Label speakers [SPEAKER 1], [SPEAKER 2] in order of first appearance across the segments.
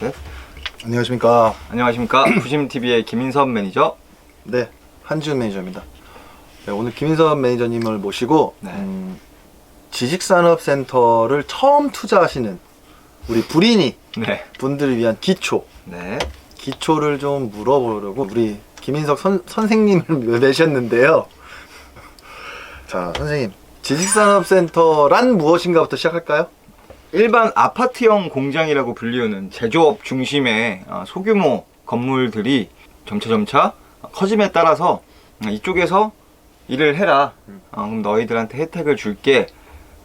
[SPEAKER 1] 네.
[SPEAKER 2] 안녕하십니까.
[SPEAKER 1] 안녕하십니까. 부심TV의 김인섭 매니저.
[SPEAKER 2] 네, 한지훈 매니저입니다. 네, 오늘 김인섭 매니저님을 모시고
[SPEAKER 1] 네.
[SPEAKER 2] 지식산업센터를 처음 투자하시는 우리 불인이
[SPEAKER 1] 네.
[SPEAKER 2] 분들을 위한
[SPEAKER 1] 네.
[SPEAKER 2] 기초를 좀 물어보려고 우리 김인석 선생님을 내셨는데요. 자, 선생님, 지식산업센터란 무엇인가부터 시작할까요?
[SPEAKER 1] 일반 아파트형 공장이라고 불리우는 제조업 중심의 소규모 건물들이 점차 커짐에 따라서 이쪽에서 일을 해라. 그럼 너희들한테 혜택을 줄게.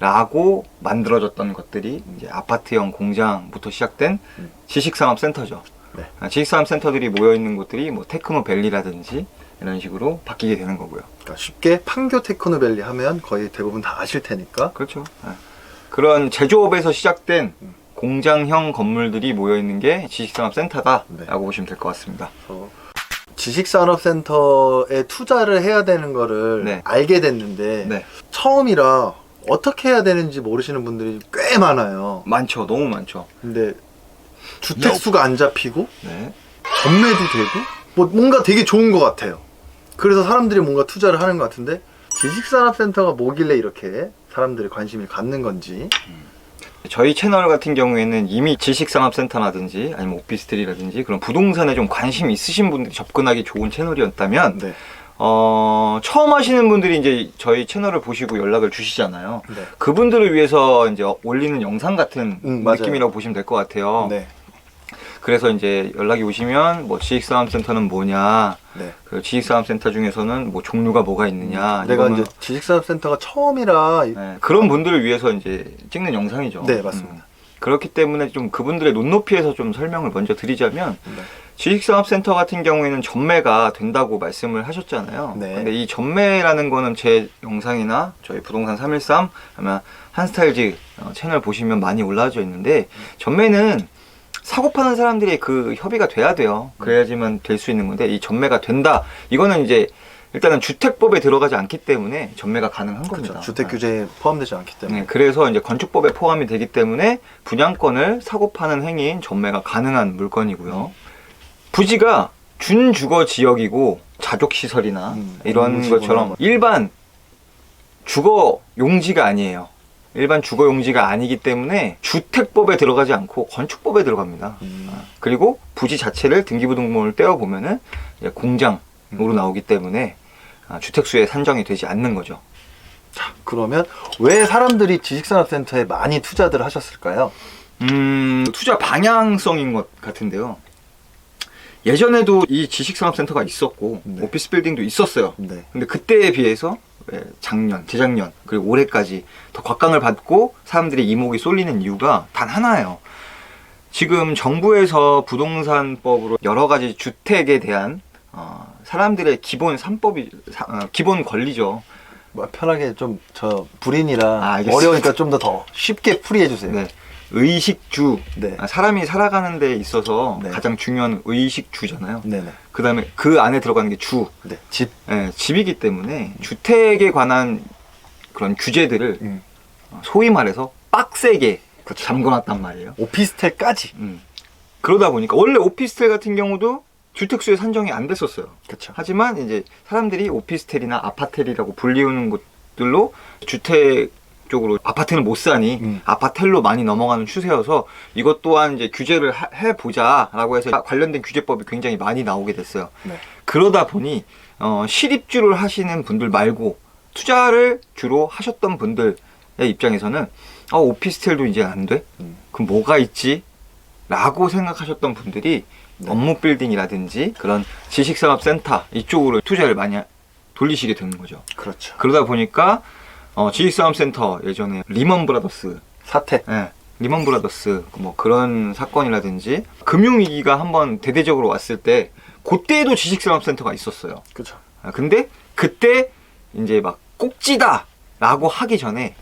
[SPEAKER 1] 라고 만들어졌던 것들이 이제 아파트형 공장부터 시작된 지식산업센터죠.
[SPEAKER 2] 네.
[SPEAKER 1] 지식산업센터들이 모여있는 곳들이 뭐 테크노밸리라든지 이런 식으로 바뀌게 되는 거고요.
[SPEAKER 2] 그러니까 쉽게 판교 테크노밸리 하면 거의 대부분 다 아실 테니까.
[SPEAKER 1] 그렇죠. 네. 그런 제조업에서 시작된 공장형 건물들이 모여있는 게 지식산업센터다라고
[SPEAKER 2] 네.
[SPEAKER 1] 보시면 될 것 같습니다.
[SPEAKER 2] 지식산업센터에 투자를 해야 되는 거를
[SPEAKER 1] 네.
[SPEAKER 2] 알게 됐는데
[SPEAKER 1] 네.
[SPEAKER 2] 처음이라 어떻게 해야 되는지 모르시는 분들이 꽤 많아요.
[SPEAKER 1] 많죠. 너무 많죠.
[SPEAKER 2] 근데 주택수가 안 잡히고
[SPEAKER 1] 네.
[SPEAKER 2] 전매도 되고 뭐 뭔가 되게 좋은 것 같아요. 그래서 사람들이 뭔가 투자를 하는 것 같은데 지식산업센터가 뭐길래 이렇게 사람들이 관심을 갖는 건지.
[SPEAKER 1] 저희 채널 같은 경우에는 이미 지식산업센터라든지 아니면 오피스텔이라든지 그런 부동산에 좀 관심 있으신 분들이 접근하기 좋은 채널이었다면
[SPEAKER 2] 네.
[SPEAKER 1] 처음 하시는 분들이 이제 저희 채널을 보시고 연락을 주시잖아요.
[SPEAKER 2] 네.
[SPEAKER 1] 그분들을 위해서 이제 올리는 영상 같은
[SPEAKER 2] 맞아요.
[SPEAKER 1] 느낌이라고 보시면 될 것 같아요.
[SPEAKER 2] 네.
[SPEAKER 1] 그래서 이제 연락이 오시면 뭐 지식산업센터는 뭐냐,
[SPEAKER 2] 네.
[SPEAKER 1] 그 지식산업센터 중에서는 뭐 종류가 뭐가 있느냐,
[SPEAKER 2] 내가
[SPEAKER 1] 이거는,
[SPEAKER 2] 이제 지식산업센터가 처음이라.
[SPEAKER 1] 네, 그런 분들을 위해서 이제 찍는 영상이죠.
[SPEAKER 2] 네, 맞습니다.
[SPEAKER 1] 그렇기 때문에 좀 그분들의 눈높이에서 좀 설명을 먼저 드리자면
[SPEAKER 2] 네.
[SPEAKER 1] 지식산업센터 같은 경우에는 전매가 된다고 말씀을 하셨잖아요.
[SPEAKER 2] 네.
[SPEAKER 1] 근데 이 전매라는 거는 제 영상이나 저희 부동산 313 아마 한스타일즈 채널 보시면 많이 올라와져 있는데 전매는 사고 파는 사람들이 그 협의가 돼야 돼요. 그래야지만 될 수 있는 건데 이 전매가 된다. 이거는 이제 일단은 주택법에 들어가지 않기 때문에 전매가 가능한 겁니다.
[SPEAKER 2] 그렇죠. 주택 규제에 포함되지 않기 때문에.
[SPEAKER 1] 네, 그래서 이제 건축법에 포함이 되기 때문에 분양권을 사고 파는 행위인 전매가 가능한 물건이고요. 부지가 준주거 지역이고 자족시설이나 이런
[SPEAKER 2] 용지구나.
[SPEAKER 1] 것처럼 일반 주거 용지가 아니에요. 일반 주거 용지가 아니기 때문에 주택법에 들어가지 않고 건축법에 들어갑니다. 그리고 부지 자체를 등기부등본을 떼어보면은 이제 공장으로 나오기 때문에 주택수에 산정이 되지 않는 거죠.
[SPEAKER 2] 자, 그러면 왜 사람들이 지식산업센터에 많이 투자들 하셨을까요?
[SPEAKER 1] 투자 방향성인 것 같은데요. 예전에도 이 지식산업센터가 있었고
[SPEAKER 2] 네.
[SPEAKER 1] 오피스 빌딩도 있었어요.
[SPEAKER 2] 네.
[SPEAKER 1] 근데 그때에 비해서 작년, 재작년 그리고 올해까지 더 곽강을 받고 사람들이 이목이 쏠리는 이유가 단 하나예요. 지금 정부에서 부동산법으로 여러 가지 주택에 대한 사람들의 기본 3법이 기본 권리죠.
[SPEAKER 2] 뭐 편하게 좀 저 불인이라
[SPEAKER 1] 알겠습니다.
[SPEAKER 2] 어려우니까 좀 더 쉽게 풀이해 주세요.
[SPEAKER 1] 네. 의식주,
[SPEAKER 2] 네.
[SPEAKER 1] 사람이 살아가는 데 있어서
[SPEAKER 2] 네.
[SPEAKER 1] 가장 중요한 의식주잖아요.
[SPEAKER 2] 네네.
[SPEAKER 1] 그 다음에 그 안에 들어가는 게 주,
[SPEAKER 2] 네. 집.
[SPEAKER 1] 집이기 때문에 주택에 관한 그런 규제들을 소위 말해서 빡세게
[SPEAKER 2] 그쵸.
[SPEAKER 1] 잠궈놨단 말이에요.
[SPEAKER 2] 오피스텔까지.
[SPEAKER 1] 그러다 보니까 원래 오피스텔 같은 경우도 주택수에 산정이 안 됐었어요.
[SPEAKER 2] 그렇죠.
[SPEAKER 1] 하지만 이제 사람들이 오피스텔이나 아파텔이라고 불리우는 곳들로 주택 쪽으로 아파트는 못 사니 아파텔로 많이 넘어가는 추세여서 이것 또한 이제 규제를 해보자라고 해서 관련된 규제법이 굉장히 많이 나오게 됐어요.
[SPEAKER 2] 네.
[SPEAKER 1] 그러다 보니 실입주를 하시는 분들 말고 투자를 주로 하셨던 분들의 입장에서는 오피스텔도 이제 안 돼? 그럼 뭐가 있지? 라고 생각하셨던 분들이
[SPEAKER 2] 네.
[SPEAKER 1] 업무 빌딩이라든지 그런 지식산업센터 이쪽으로 투자를 많이 돌리시게 되는 거죠.
[SPEAKER 2] 그렇죠.
[SPEAKER 1] 그러다 보니까 지식산업센터 예전에 리먼 브라더스
[SPEAKER 2] 사태.
[SPEAKER 1] 리먼 브라더스 뭐 그런 사건이라든지 금융위기가 한번 대대적으로 왔을 때 그때도 지식산업센터가 있었어요.
[SPEAKER 2] 그렇죠.
[SPEAKER 1] 근데 그때 이제 막 꼭지다 라고 하기 전에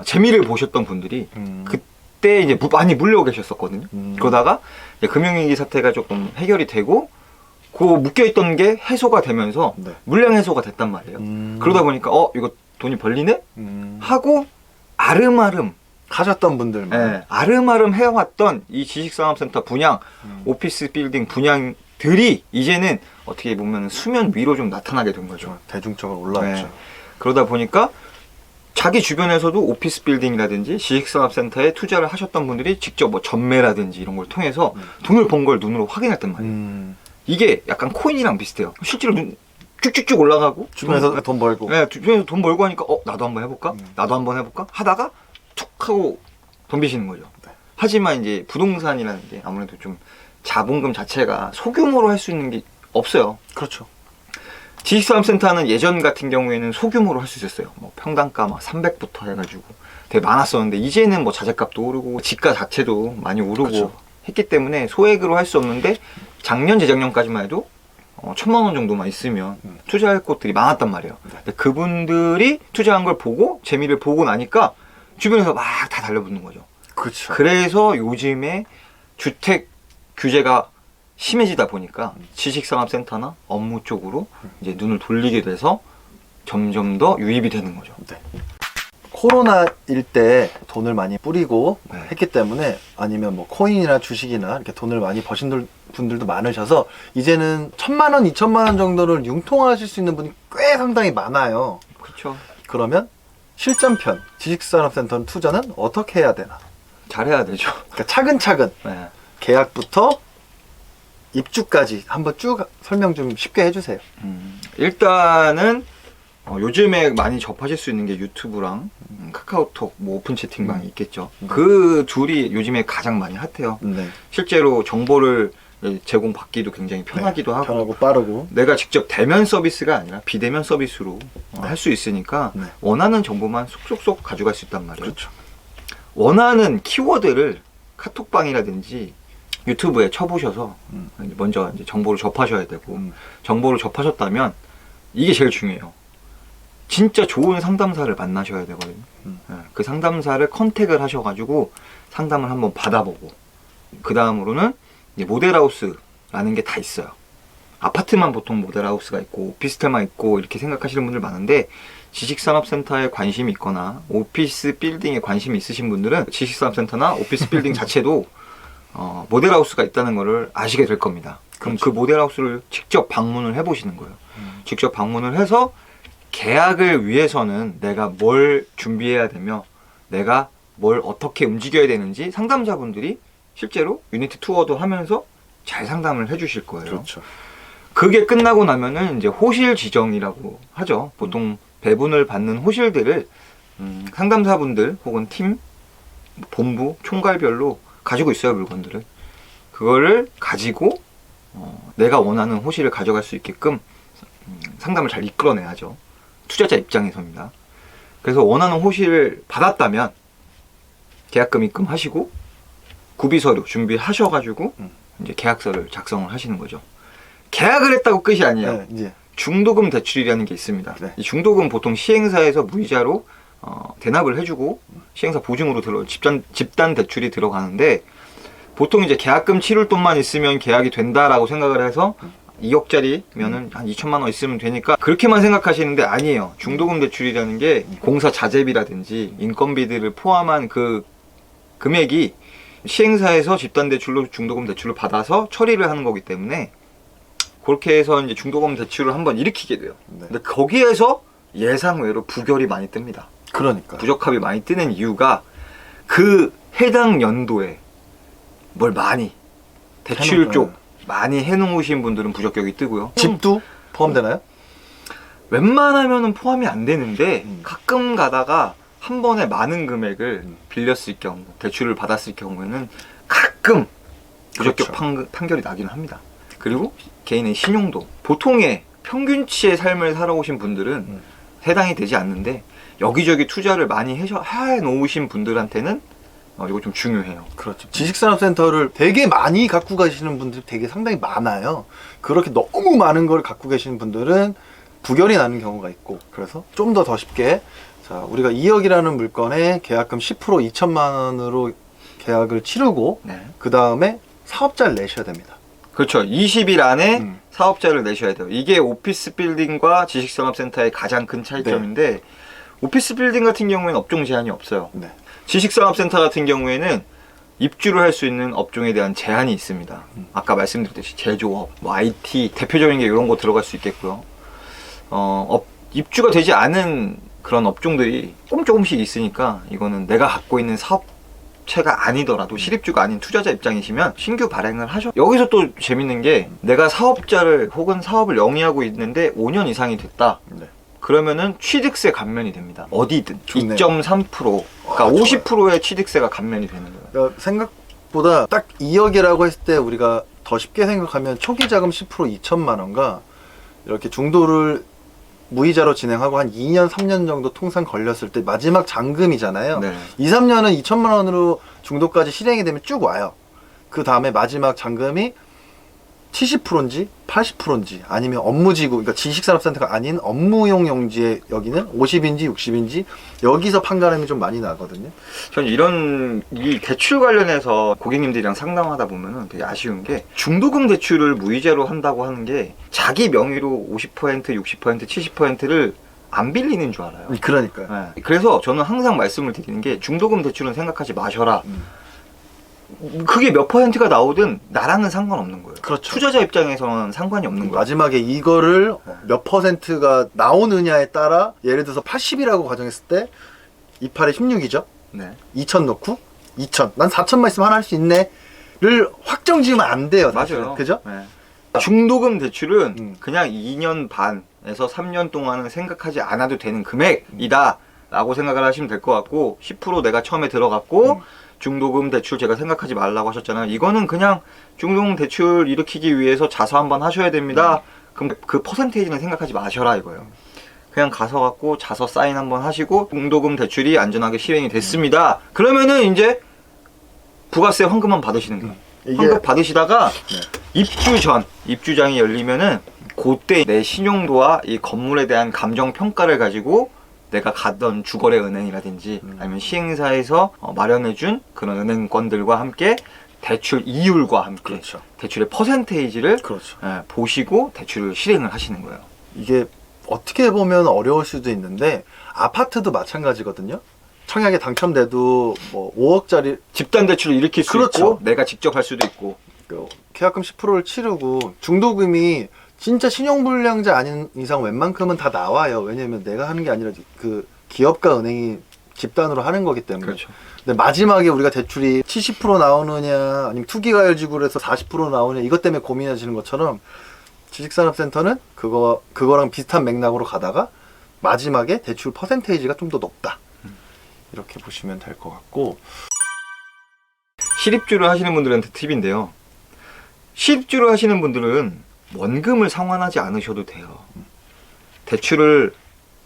[SPEAKER 1] 재미를 보셨던 분들이 그때 이제 많이 물려고 계셨었거든요. 그러다가 이제 금융위기 사태가 조금 해결이 되고 그 묶여있던 게 해소가 되면서
[SPEAKER 2] 네.
[SPEAKER 1] 물량 해소가 됐단 말이에요. 그러다 보니까 이거 돈이 벌리네? 하고 아름아름
[SPEAKER 2] 하셨던 분들만.
[SPEAKER 1] 예, 아름아름 해왔던 이 지식산업센터 분양, 오피스 빌딩 분양들이 이제는 어떻게 보면 수면 위로 좀 나타나게 된 거죠.
[SPEAKER 2] 대중적으로 올라왔죠.
[SPEAKER 1] 네. 그러다 보니까 자기 주변에서도 오피스 빌딩이라든지 지식산업센터에 투자를 하셨던 분들이 직접 뭐 전매라든지 이런 걸 통해서 돈을 번 걸 눈으로 확인했단 말이에요. 이게 약간 코인이랑 비슷해요. 실제로 쭉쭉쭉 올라가고
[SPEAKER 2] 주변에서 돈 벌고.
[SPEAKER 1] 네, 주변에서 돈 벌고 하니까 나도 한번 해볼까? 나도 한번 해볼까? 하다가 툭 하고 덤비시는 거죠.
[SPEAKER 2] 네.
[SPEAKER 1] 하지만 이제 부동산이라는 게 아무래도 좀 자본금 자체가 소규모로 할 수 있는 게 없어요.
[SPEAKER 2] 그렇죠.
[SPEAKER 1] 지식산업센터는 예전 같은 경우에는 소규모로 할 수 있었어요. 뭐 평당가 막 300부터 해가지고 되게 많았었는데 이제는 뭐 자재값도 오르고 지가 자체도 많이 오르고
[SPEAKER 2] 그렇죠.
[SPEAKER 1] 했기 때문에 소액으로 할 수 없는데 작년 재작년까지만 해도 1,000만 원 정도만 있으면 투자할 곳들이 많았단 말이에요. 근데 그분들이 투자한 걸 보고 재미를 보고 나니까 주변에서 막 다 달려붙는 거죠.
[SPEAKER 2] 그렇죠.
[SPEAKER 1] 그래서 요즘에 주택 규제가 심해지다 보니까 지식산업센터나 업무 쪽으로 이제 눈을 돌리게 돼서 점점 더 유입이 되는 거죠.
[SPEAKER 2] 네. 코로나일 때 돈을 많이 뿌리고
[SPEAKER 1] 네.
[SPEAKER 2] 했기 때문에 아니면 뭐 코인이나 주식이나 이렇게 돈을 많이 버신 분들도 많으셔서 이제는 1,000만 원, 2,000만 원 정도를 융통하실 수 있는 분이 꽤 상당히 많아요.
[SPEAKER 1] 그렇죠.
[SPEAKER 2] 그러면 실전편 지식산업센터 투자는 어떻게 해야 되나?
[SPEAKER 1] 잘해야 되죠.
[SPEAKER 2] 그러니까 차근차근
[SPEAKER 1] 네.
[SPEAKER 2] 계약부터 입주까지 한번 쭉 설명 좀 쉽게 해주세요.
[SPEAKER 1] 일단은 요즘에 많이 접하실 수 있는 게 유튜브랑 카카오톡, 뭐 오픈 채팅방이 있겠죠. 그 둘이 요즘에 가장 많이 핫해요.
[SPEAKER 2] 네.
[SPEAKER 1] 실제로 정보를 제공받기도 굉장히 편하기도 하고
[SPEAKER 2] 편하고 빠르고.
[SPEAKER 1] 내가 직접 대면 서비스가 아니라 비대면 서비스로 할 수 있으니까
[SPEAKER 2] 네.
[SPEAKER 1] 원하는 정보만 쏙쏙쏙 가져갈 수 있단 말이에요.
[SPEAKER 2] 그렇죠.
[SPEAKER 1] 원하는 키워드를 카톡방이라든지 유튜브에 쳐보셔서 먼저 이제 정보를 접하셔야 되고 정보를 접하셨다면 이게 제일 중요해요. 진짜 좋은 상담사를 만나셔야 되거든요. 네, 그 상담사를 컨택을 하셔가지고 상담을 한번 받아보고 그 다음으로는 이제 모델하우스라는 게 다 있어요. 아파트만 보통 모델하우스가 있고 오피스텔만 있고 이렇게 생각하시는 분들 많은데 지식산업센터에 관심이 있거나 오피스 빌딩에 관심이 있으신 분들은 지식산업센터나 오피스 빌딩 자체도 모델하우스가 있다는 것을 아시게 될 겁니다. 그럼
[SPEAKER 2] 그렇죠.
[SPEAKER 1] 그 모델하우스를 직접 방문을 해보시는 거예요. 직접 방문을 해서 계약을 위해서는 내가 뭘 준비해야 되며 내가 뭘 어떻게 움직여야 되는지 상담자분들이 실제로 유니트 투어도 하면서 잘 상담을 해주실 거예요.
[SPEAKER 2] 그렇죠.
[SPEAKER 1] 그게 끝나고 나면은 이제 호실 지정이라고 하죠. 보통 배분을 받는 호실들을 상담사분들 혹은 팀, 본부, 총괄별로 가지고 있어요, 물건들을. 그거를 가지고 내가 원하는 호실을 가져갈 수 있게끔 상담을 잘 이끌어내야죠. 투자자 입장에서입니다. 그래서 원하는 호실을 받았다면 계약금 입금하시고 구비서류 준비하셔가지고 이제 계약서를 작성을 하시는 거죠. 계약을 했다고 끝이 아니에요.
[SPEAKER 2] 네, 이제
[SPEAKER 1] 중도금 대출이라는 게 있습니다.
[SPEAKER 2] 네.
[SPEAKER 1] 이 중도금 보통 시행사에서 무이자로 대납을 해주고 시행사 보증으로 집단 대출이 들어가는데 보통 이제 계약금 치를 돈만 있으면 계약이 된다라고 생각을 해서 2억짜리면은 한 2천만 원 있으면 되니까 그렇게만 생각하시는데 아니에요. 중도금 대출이라는 게 공사 자재비라든지 인건비들을 포함한 그 금액이 시행사에서 집단 대출로 중도금 대출을 받아서 처리를 하는 거기 때문에 그렇게 해서 이제 중도금 대출을 한번 일으키게 돼요.
[SPEAKER 2] 네.
[SPEAKER 1] 근데 거기에서 예상외로 부결이 많이 뜹니다.
[SPEAKER 2] 그러니까
[SPEAKER 1] 부적합이 많이 뜨는 이유가 그 해당 연도에 뭘 많이 대출
[SPEAKER 2] 해놓은,
[SPEAKER 1] 쪽 많이 해놓으신 분들은 부적격이 뜨고요.
[SPEAKER 2] 집도 포함되나요?
[SPEAKER 1] 웬만하면은 포함이 안 되는데 가끔 가다가 한 번에 많은 금액을 빌렸을 경우 대출을 받았을 경우에는 가끔 부적격
[SPEAKER 2] 그렇죠.
[SPEAKER 1] 판결이 나기는 합니다. 그리고 개인의 신용도 보통의 평균치의 삶을 살아오신 분들은 해당이 되지 않는데 여기저기 투자를 많이 해 놓으신 분들한테는 이거 좀 중요해요.
[SPEAKER 2] 그렇죠. 지식산업센터를 되게 많이 갖고 가시는 분들이 되게 상당히 많아요. 그렇게 너무 많은 걸 갖고 계시는 분들은 부결이 나는 경우가 있고 그래서 좀 더 쉽게 자 우리가 2억이라는 물건에 계약금 10% 2천만 원으로 계약을 치르고
[SPEAKER 1] 네.
[SPEAKER 2] 그 다음에 사업자를 내셔야 됩니다.
[SPEAKER 1] 그렇죠. 20일 안에 사업자를 내셔야 돼요. 이게 오피스 빌딩과 지식산업센터의 가장 큰 차이점인데 오피스 빌딩 같은 경우에는 업종 제한이 없어요.
[SPEAKER 2] 네.
[SPEAKER 1] 지식산업센터 같은 경우에는 입주를 할 수 있는 업종에 대한 제한이 있습니다. 아까 말씀드렸듯이 제조업, 뭐 IT, 대표적인 게 이런 거 들어갈 수 있겠고요. 입주가 되지 않은 그런 업종들이 조금씩 있으니까 이거는 내가 갖고 있는 사업체가 아니더라도 실입주가 아닌 투자자 입장이시면 신규 발행을 하셔. 여기서 또 재밌는 게 내가 사업자를 혹은 사업을 영위하고 있는데 5년 이상이 됐다.
[SPEAKER 2] 네.
[SPEAKER 1] 그러면은 취득세 감면이 됩니다. 어디든.
[SPEAKER 2] 좋네요.
[SPEAKER 1] 2.3%. 그러니까
[SPEAKER 2] 와,
[SPEAKER 1] 50%의 취득세가 감면이 되는 거예요.
[SPEAKER 2] 그러니까 생각보다 딱 2억이라고 했을 때 우리가 더 쉽게 생각하면 초기 자금 10% 2천만 원과 이렇게 중도를 무이자로 진행하고 한 2년, 3년 정도 통상 걸렸을 때 마지막 잔금이잖아요.
[SPEAKER 1] 네.
[SPEAKER 2] 2, 3년은 2천만 원으로 중도까지 실행이 되면 쭉 와요. 그 다음에 마지막 잔금이 70%인지 80%인지 아니면 업무지구, 그러니까 지식산업센터가 아닌 업무용 용지에 여기는 50인지 60인지 여기서 판가름이 좀 많이 나거든요.
[SPEAKER 1] 저는 이런 이 대출 관련해서 고객님들이랑 상담하다 보면은 되게 아쉬운 게 중도금 대출을 무이자로 한다고 하는 게 자기 명의로 50%, 60%, 70%를 안 빌리는 줄 알아요.
[SPEAKER 2] 그러니까요.
[SPEAKER 1] 네. 그래서 저는 항상 말씀을 드리는 게 중도금 대출은 생각하지 마셔라. 그게 몇 퍼센트가 나오든 나랑은 상관없는 거예요.
[SPEAKER 2] 그렇죠.
[SPEAKER 1] 투자자 입장에서는 상관이 없는 거예요.
[SPEAKER 2] 마지막에 이거를 몇 퍼센트가 나오느냐에 따라 예를 들어서 80이라고 가정했을 때 28에 16이죠.
[SPEAKER 1] 네.
[SPEAKER 2] 2천 넣고 2천. 난 4천만 있으면 하나 할 수 있네를 확정 지으면 안 돼요. 사실은.
[SPEAKER 1] 맞아요.
[SPEAKER 2] 그죠?
[SPEAKER 1] 네. 중도금 대출은
[SPEAKER 2] 음.
[SPEAKER 1] 그냥 2년 반에서 3년 동안은 생각하지 않아도 되는 금액이다 라고 생각을 하시면 될 것 같고 10% 내가 처음에 들어갔고 중도금 대출 제가 생각하지 말라고 하셨잖아요. 이거는 그냥 중도금 대출 일으키기 위해서 자서 한번 하셔야 됩니다. 그럼 그 퍼센테이지는 생각하지 마셔라 이거예요. 그냥 가서 갖고 자서 사인 한번 하시고 중도금 대출이 안전하게 실행이 됐습니다. 그러면은 이제 부가세 환급만 받으시는 거예요. 환급 받으시다가 입주 전, 입주장이 열리면은 그때 내 신용도와 이 건물에 대한 감정 평가를 가지고 내가 가던 주거래 은행이라든지 아니면 시행사에서 마련해준 그런 은행권들과 함께 대출 이율과 함께
[SPEAKER 2] 그렇죠.
[SPEAKER 1] 대출의 퍼센테이지를
[SPEAKER 2] 그렇죠.
[SPEAKER 1] 보시고 대출을 실행을 하시는 거예요.
[SPEAKER 2] 이게 어떻게 보면 어려울 수도 있는데 아파트도 마찬가지거든요. 청약에 당첨돼도 뭐 5억짜리
[SPEAKER 1] 집단 대출을 일으킬 수
[SPEAKER 2] 그렇죠.
[SPEAKER 1] 있고 내가 직접 할 수도 있고.
[SPEAKER 2] 계약금 10%를 치르고 중도금이 진짜 신용불량자 아닌 이상 웬만큼은 다 나와요. 왜냐면 내가 하는 게 아니라 그 기업과 은행이 집단으로 하는 거기 때문에.
[SPEAKER 1] 그렇죠.
[SPEAKER 2] 근데 마지막에 우리가 대출이 70% 나오느냐 아니면 투기과열지구로 해서 40% 나오느냐 이것 때문에 고민하시는 것처럼 지식산업센터는 그거랑 비슷한 맥락으로 가다가 마지막에 대출 퍼센테이지가 좀 더 높다. 이렇게 보시면 될 것 같고.
[SPEAKER 1] 실입주를 하시는 분들한테 팁인데요. 실입주를 하시는 분들은 원금을 상환하지 않으셔도 돼요. 대출을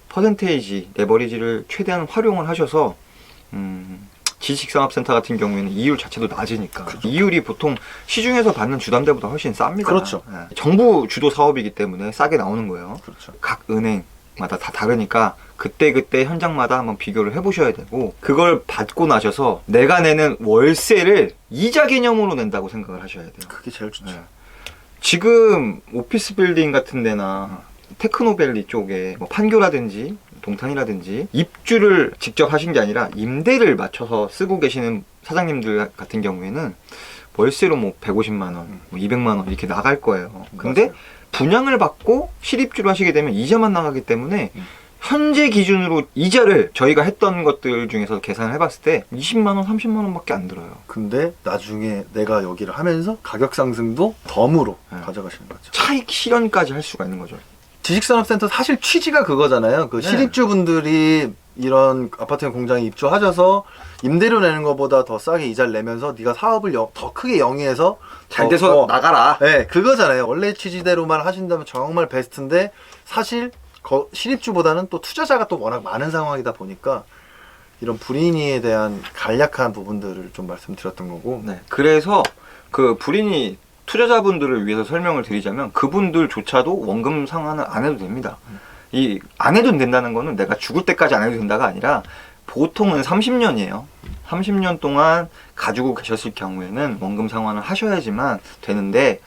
[SPEAKER 1] 퍼센테이지, 레버리지를 최대한 활용을 하셔서 지식산업센터 같은 경우에는 이율 자체도 낮으니까
[SPEAKER 2] 그렇죠.
[SPEAKER 1] 이율이 보통 시중에서 받는 주담대보다 훨씬 쌉니다.
[SPEAKER 2] 그렇죠.
[SPEAKER 1] 정부 주도 사업이기 때문에 싸게 나오는 거예요.
[SPEAKER 2] 그렇죠.
[SPEAKER 1] 각 은행마다 다 다르니까 그때 현장마다 한번 비교를 해보셔야 되고 그걸 받고 나셔서 내가 내는 월세를 이자 개념으로 낸다고 생각을 하셔야 돼요.
[SPEAKER 2] 그게 제일 좋죠.
[SPEAKER 1] 네. 지금 오피스 빌딩 같은 데나 테크노밸리 쪽에 뭐 판교라든지 동탄이라든지 입주를 직접 하신 게 아니라 임대를 맞춰서 쓰고 계시는 사장님들 같은 경우에는 월세로 뭐 150만 원, 뭐 200만 원 이렇게 나갈 거예요. 근데
[SPEAKER 2] 맞아요.
[SPEAKER 1] 분양을 받고 실입주를 하시게 되면 이자만 나가기 때문에 현재 기준으로 이자를 저희가 했던 것들 중에서 계산을 해봤을 때 20만 원, 30만 원밖에 안 들어요.
[SPEAKER 2] 근데 나중에 내가 여기를 하면서 가격 상승도 덤으로
[SPEAKER 1] 네.
[SPEAKER 2] 가져가시는 거죠.
[SPEAKER 1] 차익 실현까지 할 수가 있는 거죠.
[SPEAKER 2] 지식산업센터 사실 취지가 그거잖아요. 그
[SPEAKER 1] 네.
[SPEAKER 2] 실입주분들이 이런 아파트 공장에 입주하셔서 임대료 내는 것보다 더 싸게 이자를 내면서 네가 사업을 더 크게 영위해서
[SPEAKER 1] 잘 돼서 나가라.
[SPEAKER 2] 네, 그거잖아요. 원래 취지대로만 하신다면 정말 베스트인데 사실 실입주보다는 또 투자자가 또 워낙 많은 상황이다 보니까 이런 불이익에 대한 간략한 부분들을 좀 말씀드렸던 거고.
[SPEAKER 1] 네. 그래서 그 불인이 투자자분들을 위해서 설명을 드리자면 그분들조차도 원금 상환을 안 해도 됩니다. 이 안 해도 된다는 거는 내가 죽을 때까지 안 해도 된다가 아니라 보통은 30년이에요. 30년 동안 가지고 계셨을 경우에는 원금 상환을 하셔야지만 되는데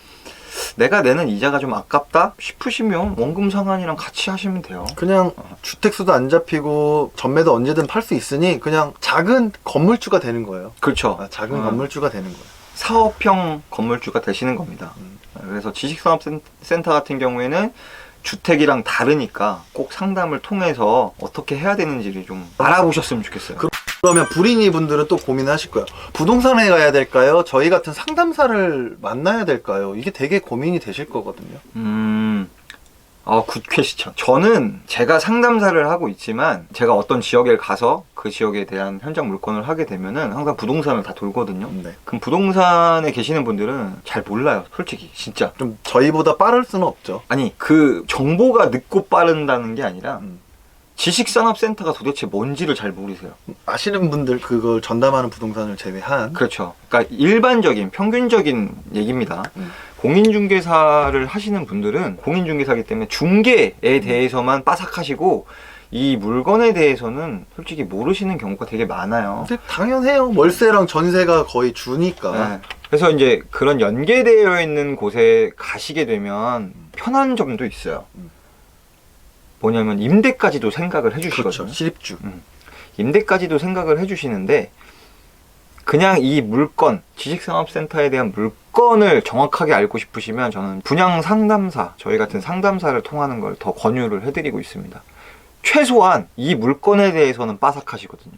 [SPEAKER 1] 내가 내는 이자가 좀 아깝다 싶으시면 원금 상환이랑 같이 하시면 돼요.
[SPEAKER 2] 그냥 주택수도 안 잡히고 전매도 언제든 팔 수 있으니 그냥 작은 건물주가 되는 거예요.
[SPEAKER 1] 그렇죠.
[SPEAKER 2] 작은 건물주가 되는 거예요.
[SPEAKER 1] 사업형 건물주가 되시는 겁니다. 그래서 지식산업센터 같은 경우에는 주택이랑 다르니까 꼭 상담을 통해서 어떻게 해야 되는지를 좀 알아보셨으면 좋겠어요.
[SPEAKER 2] 그러면 불인이 분들은 또 고민하실 거예요. 부동산에 가야 될까요? 저희 같은 상담사를 만나야 될까요? 이게 되게 고민이 되실 거거든요.
[SPEAKER 1] 굿 퀘스천. 저는 제가 상담사를 하고 있지만 제가 어떤 지역에 가서 그 지역에 대한 현장 물건을 하게 되면은 항상 부동산을 다 돌거든요.
[SPEAKER 2] 네.
[SPEAKER 1] 그럼 부동산에 계시는 분들은 잘 몰라요, 솔직히. 진짜.
[SPEAKER 2] 좀 저희보다 빠를 수는 없죠.
[SPEAKER 1] 아니, 그 정보가 늦고 빠른다는 게 아니라
[SPEAKER 2] 음.
[SPEAKER 1] 지식산업센터가 도대체 뭔지를 잘 모르세요.
[SPEAKER 2] 아시는 분들 그걸 전담하는 부동산을 제외한
[SPEAKER 1] 그렇죠. 그러니까 일반적인 평균적인 얘기입니다.
[SPEAKER 2] 음.
[SPEAKER 1] 공인중개사를 하시는 분들은 공인중개사기 때문에 중개에 대해서만 빠삭하시고 이 물건에 대해서는 솔직히 모르시는 경우가 되게 많아요.
[SPEAKER 2] 근데 당연해요. 월세랑 전세가 거의 주니까.
[SPEAKER 1] 네. 그래서 이제 그런 연계되어 있는 곳에 가시게 되면 편한 점도 있어요. 뭐냐면 임대까지도 생각을 해주시거든요.
[SPEAKER 2] 그렇죠. 실입주.
[SPEAKER 1] 임대까지도 생각을 해주시는데 그냥 이 물건, 지식산업센터에 대한 물건을 정확하게 알고 싶으시면 저는 분양 상담사, 저희 같은 상담사를 통하는 걸 더 권유를 해드리고 있습니다. 최소한 이 물건에 대해서는 빠삭하시거든요.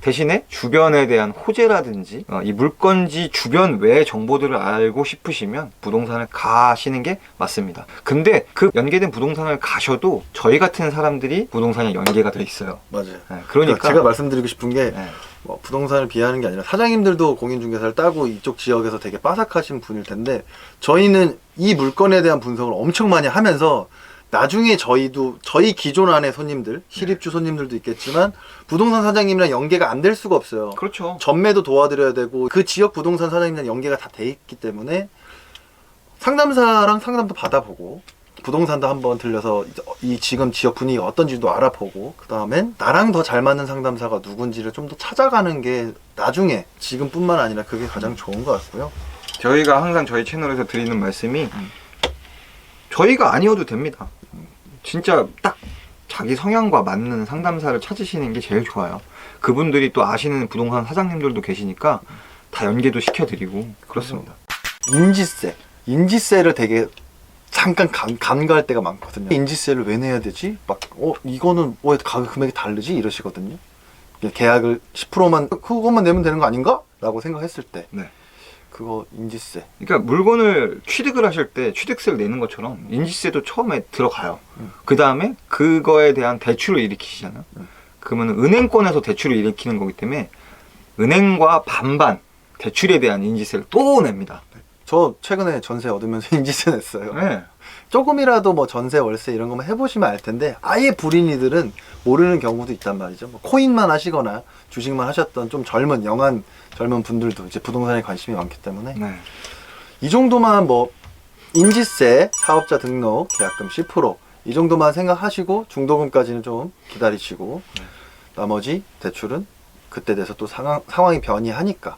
[SPEAKER 1] 대신에 주변에 대한 호재라든지 이 물건지 주변 외의 정보들을 알고 싶으시면 부동산을 가시는 게 맞습니다. 근데 그 연계된 부동산을 가셔도 저희 같은 사람들이 부동산에 연계가 돼 있어요.
[SPEAKER 2] 맞아요.
[SPEAKER 1] 그러니까
[SPEAKER 2] 제가 말씀드리고 싶은 게
[SPEAKER 1] 네.
[SPEAKER 2] 뭐 부동산을 비하하는 게 아니라 사장님들도 공인중개사를 따고 이쪽 지역에서 되게 빠삭하신 분일 텐데 저희는 이 물건에 대한 분석을 엄청 많이 하면서 나중에 저희도 저희 기존 안에 손님들 실입주 손님들도 있겠지만 부동산 사장님이랑 연계가 안 될 수가 없어요.
[SPEAKER 1] 그렇죠.
[SPEAKER 2] 전매도 도와드려야 되고 그 지역 부동산 사장님이랑 연계가 다 돼 있기 때문에 상담사랑 상담도 받아보고 부동산도 한번 들려서 이 지금 지역 분위기가 어떤지도 알아보고 그 다음엔 나랑 더 잘 맞는 상담사가 누군지를 좀 더 찾아가는 게 나중에 지금뿐만 아니라 그게 가장 좋은 것 같고요.
[SPEAKER 1] 저희가 항상 저희 채널에서 드리는 말씀이 저희가 아니어도 됩니다. 진짜 딱 자기 성향과 맞는 상담사를 찾으시는 게 제일 좋아요. 그분들이 또 아시는 부동산 사장님들도 계시니까 다 연계도 시켜드리고 그렇습니다.
[SPEAKER 2] 인지세를 되게 잠깐 간과할 때가 많거든요. 인지세를 왜 내야 되지? 막 이거는 왜 가격 금액이 다르지? 이러시거든요. 계약을 10%만 그것만 내면 되는 거 아닌가? 라고 생각했을 때
[SPEAKER 1] 네.
[SPEAKER 2] 그거 인지세.
[SPEAKER 1] 그러니까 물건을 취득을 하실 때 취득세를 내는 것처럼 인지세도 처음에 들어가요. 그 다음에 그거에 대한 대출을 일으키시잖아요. 그러면 은행권에서 대출을 일으키는 거기 때문에 은행과 반반 대출에 대한 인지세를 또 냅니다.
[SPEAKER 2] 저 최근에 전세 얻으면서 인지세 냈어요.
[SPEAKER 1] 네.
[SPEAKER 2] 조금이라도 뭐 전세, 월세 이런 것만 해보시면 알 텐데 아예 불인이들은 모르는 경우도 있단 말이죠. 뭐 코인만 하시거나 주식만 하셨던 좀 영한 젊은 분들도 이제 부동산에 관심이 많기 때문에
[SPEAKER 1] 네.
[SPEAKER 2] 이 정도만 뭐 인지세, 사업자 등록, 계약금 10% 이 정도만 생각하시고 중도금까지는 좀 기다리시고 나머지 대출은 그때 돼서 또 상황이 변이하니까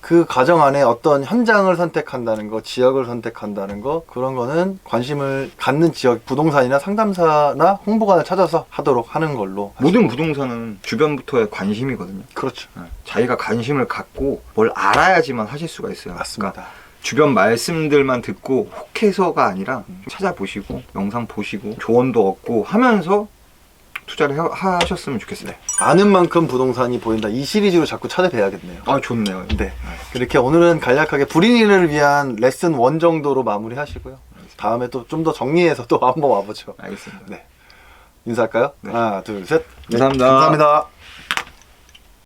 [SPEAKER 2] 그 과정 안에 어떤 현장을 선택한다는 거, 지역을 선택한다는 거 그런 거는 관심을 갖는 지역 부동산이나 상담사나 홍보관을 찾아서 하도록 하는 걸로
[SPEAKER 1] 모든 부동산은 주변부터의 관심이거든요.
[SPEAKER 2] 그렇죠.
[SPEAKER 1] 자기가 관심을 갖고 뭘 알아야지만 하실 수가 있어요.
[SPEAKER 2] 맞습니다.
[SPEAKER 1] 그러니까 주변 말씀들만 듣고 혹해서가 아니라 찾아보시고 영상 보시고 조언도 얻고 하면서 투자를 하셨으면 좋겠어요. 네.
[SPEAKER 2] 아는 만큼 부동산이 보인다. 이 시리즈로 자꾸 찾아뵈야겠네요.
[SPEAKER 1] 아, 좋네요.
[SPEAKER 2] 네. 이렇게 오늘은 간략하게 불인이를 위한 레슨 1 정도로 마무리하시고요. 다음에 또 좀 더 정리해서 또 한번 와보죠.
[SPEAKER 1] 알겠습니다.
[SPEAKER 2] 네. 인사할까요?
[SPEAKER 1] 네.
[SPEAKER 2] 하나, 둘, 셋.
[SPEAKER 1] 감사합니다.
[SPEAKER 2] 감사합니다.